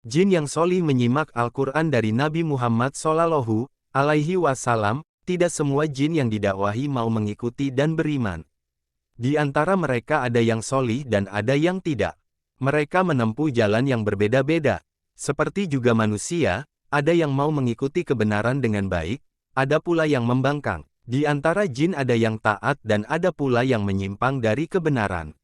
Jin yang solih menyimak Al-Quran dari Nabi Muhammad Shallallahu Alaihi Wasallam. Tidak semua jin yang didakwahi mau mengikuti dan beriman. Di antara mereka ada yang solih dan ada yang tidak. Mereka menempuh jalan yang berbeda-beda. Seperti juga manusia, ada yang mau mengikuti kebenaran dengan baik, ada pula yang membangkang. Di antara jin ada yang taat dan ada pula yang menyimpang dari kebenaran.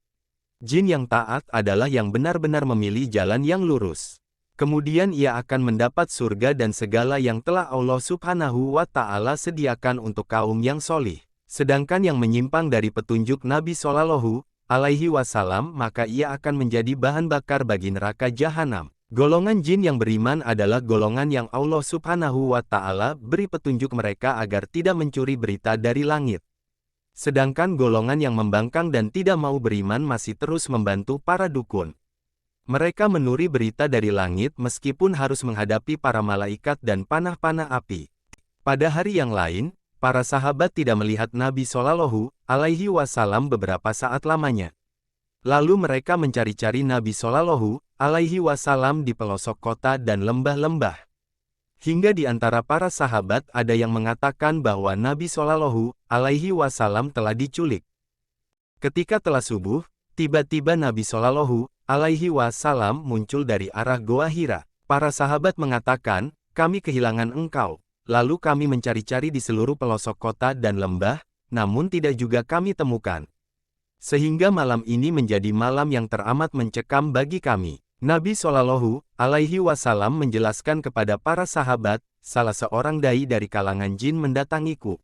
Jin yang taat adalah yang benar-benar memilih jalan yang lurus. Kemudian ia akan mendapat surga dan segala yang telah Allah Subhanahu wa Ta'ala sediakan untuk kaum yang solih. Sedangkan yang menyimpang dari petunjuk Nabi Shallallahu Alaihi Wasallam, maka ia akan menjadi bahan bakar bagi neraka jahanam. Golongan jin yang beriman adalah golongan yang Allah Subhanahu wa Ta'ala beri petunjuk mereka agar tidak mencuri berita dari langit. Sedangkan golongan yang membangkang dan tidak mau beriman masih terus membantu para dukun. Mereka menuri berita dari langit meskipun harus menghadapi para malaikat dan panah-panah api. Pada hari yang lain, para sahabat tidak melihat Nabi Shallallahu Alaihi Wasallam beberapa saat lamanya. Lalu mereka mencari-cari Nabi Shallallahu Alaihi Wasallam di pelosok kota dan lembah-lembah. Hingga di antara para sahabat ada yang mengatakan bahwa Nabi Shallallahu Alaihi Wasallam telah diculik. Ketika telah subuh, tiba-tiba Nabi Shallallahu Alaihi Wasallam muncul dari arah Goa Hira. Para sahabat mengatakan, kami kehilangan engkau. Lalu kami mencari-cari di seluruh pelosok kota dan lembah, namun tidak juga kami temukan. Sehingga malam ini menjadi malam yang teramat mencekam bagi kami. Nabi Shallallahu Alaihi Wasallam menjelaskan kepada para sahabat, salah seorang dai dari kalangan jin mendatangiku.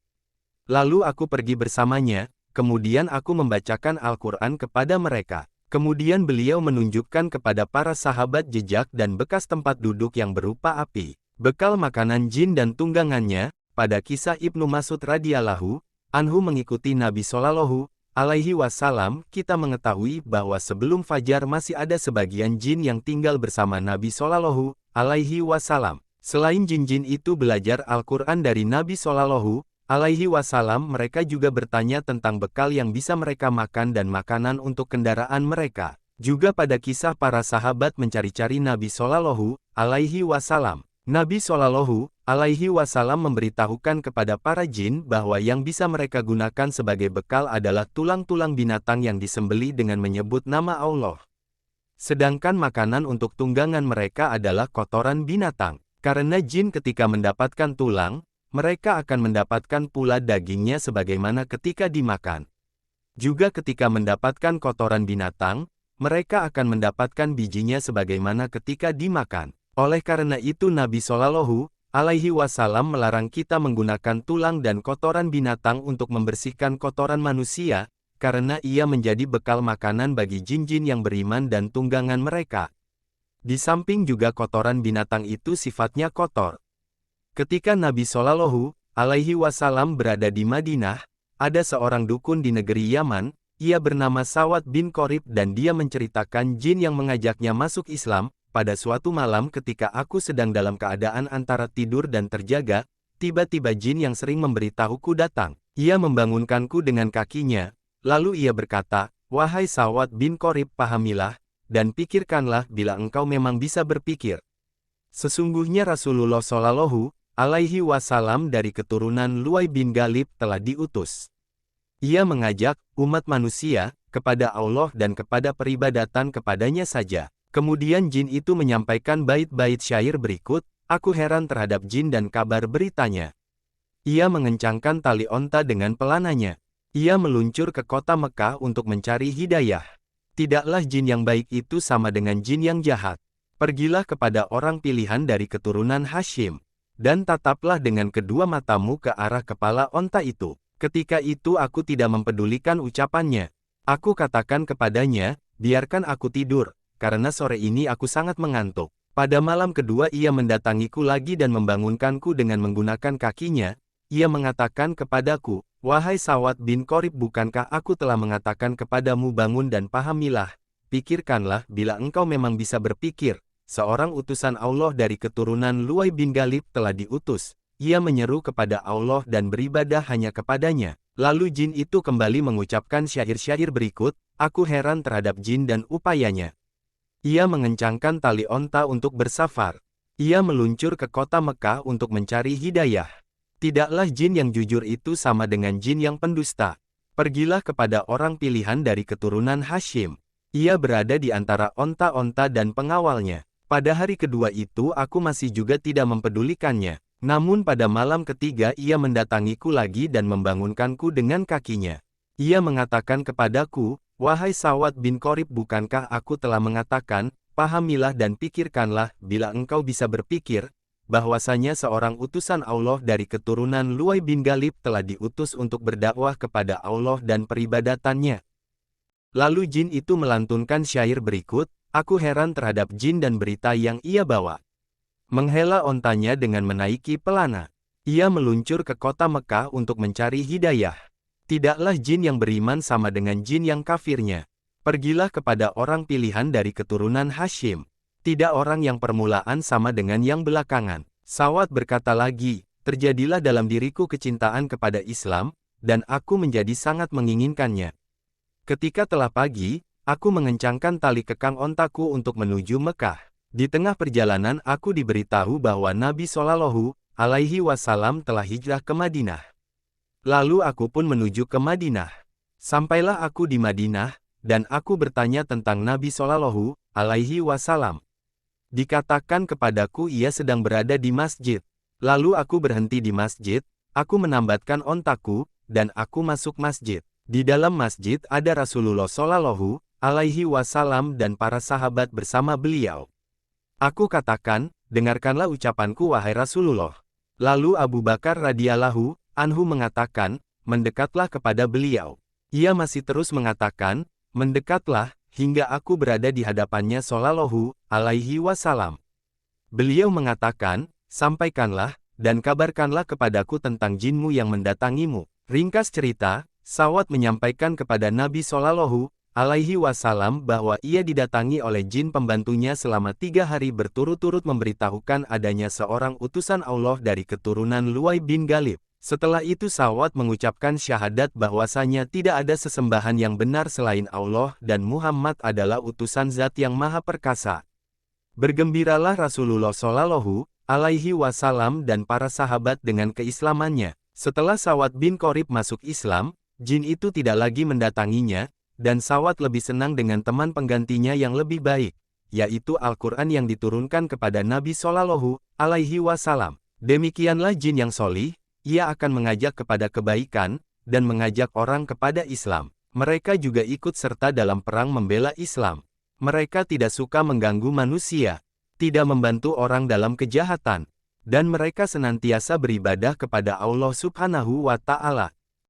Lalu aku pergi bersamanya, kemudian aku membacakan Al-Quran kepada mereka. Kemudian beliau menunjukkan kepada para sahabat jejak dan bekas tempat duduk yang berupa api, bekal makanan jin dan tunggangannya. Pada kisah Ibnu Mas'ud radhiyallahu anhu mengikuti Nabi Shallallahu Alaihi Wasallam, kita mengetahui bahwa sebelum fajar masih ada sebagian jin yang tinggal bersama Nabi Shallallahu Alaihi Wasallam. Selain jin-jin itu belajar Al-Quran dari Nabi Shallallahu Alaihi Wasallam, mereka juga bertanya tentang bekal yang bisa mereka makan dan makanan untuk kendaraan mereka. Juga pada kisah para sahabat mencari-cari Nabi Shallallahu Alaihi Wasallam. Nabi Shallallahu Alaihi Wasallam memberitahukan kepada para jin bahwa yang bisa mereka gunakan sebagai bekal adalah tulang-tulang binatang yang disembeli dengan menyebut nama Allah. Sedangkan makanan untuk tunggangan mereka adalah kotoran binatang. Karena jin ketika mendapatkan tulang, mereka akan mendapatkan pula dagingnya sebagaimana ketika dimakan. Juga ketika mendapatkan kotoran binatang, mereka akan mendapatkan bijinya sebagaimana ketika dimakan. Oleh karena itu Nabi Shallallahu Alaihi Wasallam melarang kita menggunakan tulang dan kotoran binatang untuk membersihkan kotoran manusia, karena ia menjadi bekal makanan bagi jin-jin yang beriman dan tunggangan mereka. Di samping juga kotoran binatang itu sifatnya kotor. Ketika Nabi Shallallahu Alaihi Wasallam berada di Madinah, ada seorang dukun di negeri Yaman, ia bernama Sawad bin Qorib dan dia menceritakan jin yang mengajaknya masuk Islam. Pada suatu malam ketika aku sedang dalam keadaan antara tidur dan terjaga, tiba-tiba jin yang sering memberitahuku datang. Ia membangunkanku dengan kakinya, lalu ia berkata, "Wahai Sawad bin Qorib, pahamilah, dan pikirkanlah bila engkau memang bisa berpikir. Sesungguhnya Rasulullah Shallallahu Alaihi Wasallam dari keturunan Luay bin Ghalib telah diutus. Ia mengajak umat manusia kepada Allah dan kepada peribadatan kepadanya saja." Kemudian jin itu menyampaikan bait-bait syair berikut, aku heran terhadap jin dan kabar beritanya. Ia mengencangkan tali onta dengan pelananya. Ia meluncur ke kota Mekah untuk mencari hidayah. Tidaklah jin yang baik itu sama dengan jin yang jahat. Pergilah kepada orang pilihan dari keturunan Hashim, dan tataplah dengan kedua matamu ke arah kepala onta itu. Ketika itu aku tidak mempedulikan ucapannya. Aku katakan kepadanya, biarkan aku tidur, karena sore ini aku sangat mengantuk. Pada malam kedua ia mendatangiku lagi dan membangunkanku dengan menggunakan kakinya. Ia mengatakan kepadaku, wahai Sawad bin Qorib, bukankah aku telah mengatakan kepadamu bangun dan pahamilah, pikirkanlah bila engkau memang bisa berpikir. Seorang utusan Allah dari keturunan Luay bin Ghalib telah diutus. Ia menyeru kepada Allah dan beribadah hanya kepadanya. Lalu jin itu kembali mengucapkan syair-syair berikut, aku heran terhadap jin dan upayanya. Ia mengencangkan tali onta untuk bersafar. Ia meluncur ke kota Mekah untuk mencari hidayah. Tidaklah jin yang jujur itu sama dengan jin yang pendusta. Pergilah kepada orang pilihan dari keturunan Hashim. Ia berada di antara onta-onta dan pengawalnya. Pada hari kedua itu aku masih juga tidak mempedulikannya. Namun pada malam ketiga ia mendatangiku lagi dan membangunkanku dengan kakinya. Ia mengatakan kepadaku, "Wahai Sawad bin Qorib, bukankah aku telah mengatakan, pahamilah dan pikirkanlah, bila engkau bisa berpikir, bahwasanya seorang utusan Allah dari keturunan Luay bin Ghalib telah diutus untuk berdakwah kepada Allah dan peribadatannya." Lalu jin itu melantunkan syair berikut, "Aku heran terhadap jin dan berita yang ia bawa. Menghela ontanya dengan menaiki pelana. Ia meluncur ke kota Mekah untuk mencari hidayah. Tidaklah jin yang beriman sama dengan jin yang kafirnya. Pergilah kepada orang pilihan dari keturunan Hashim. Tidak orang yang permulaan sama dengan yang belakangan." Sawad berkata lagi, "Terjadilah dalam diriku kecintaan kepada Islam, dan aku menjadi sangat menginginkannya. Ketika telah pagi, aku mengencangkan tali kekang ontaku untuk menuju Mekah. Di tengah perjalanan aku diberitahu bahwa Nabi Shallallahu Alaihi Wasallam telah hijrah ke Madinah. Lalu aku pun menuju ke Madinah. Sampailah aku di Madinah, dan aku bertanya tentang Nabi Shallallahu Alaihi Wasallam. Dikatakan kepadaku ia sedang berada di masjid. Lalu aku berhenti di masjid, aku menambatkan ontaku, dan aku masuk masjid. Di dalam masjid ada Rasulullah Shallallahu Alaihi Wasallam dan para sahabat bersama beliau. Aku katakan, dengarkanlah ucapanku wahai Rasulullah. Lalu Abu Bakar radhiyallahu anhu mengatakan, mendekatlah kepada beliau. Ia masih terus mengatakan, mendekatlah, hingga aku berada di hadapannya Shallallahu Alaihi Wasallam. Beliau mengatakan, sampaikanlah, dan kabarkanlah kepadaku tentang jinmu yang mendatangimu. Ringkas cerita, Sawad menyampaikan kepada Nabi Shallallahu Alaihi Wasallam bahwa ia didatangi oleh jin pembantunya selama 3 hari berturut-turut memberitahukan adanya seorang utusan Allah dari keturunan Luay bin Ghalib. Setelah itu Sawad mengucapkan syahadat bahwasanya tidak ada sesembahan yang benar selain Allah dan Muhammad adalah utusan Zat yang Maha Perkasa. Bergembiralah Rasulullah Shallallahu Alaihi Wasallam dan para sahabat dengan keislamannya. Setelah Sawad bin Qorib masuk Islam, jin itu tidak lagi mendatanginya, dan Sawad lebih senang dengan teman penggantinya yang lebih baik, yaitu Al-Quran yang diturunkan kepada Nabi Shallallahu Alaihi Wasallam. Demikianlah jin yang solih, ia akan mengajak kepada kebaikan, dan mengajak orang kepada Islam. Mereka juga ikut serta dalam perang membela Islam. Mereka tidak suka mengganggu manusia, tidak membantu orang dalam kejahatan, dan mereka senantiasa beribadah kepada Allah Subhanahu wa Ta'ala.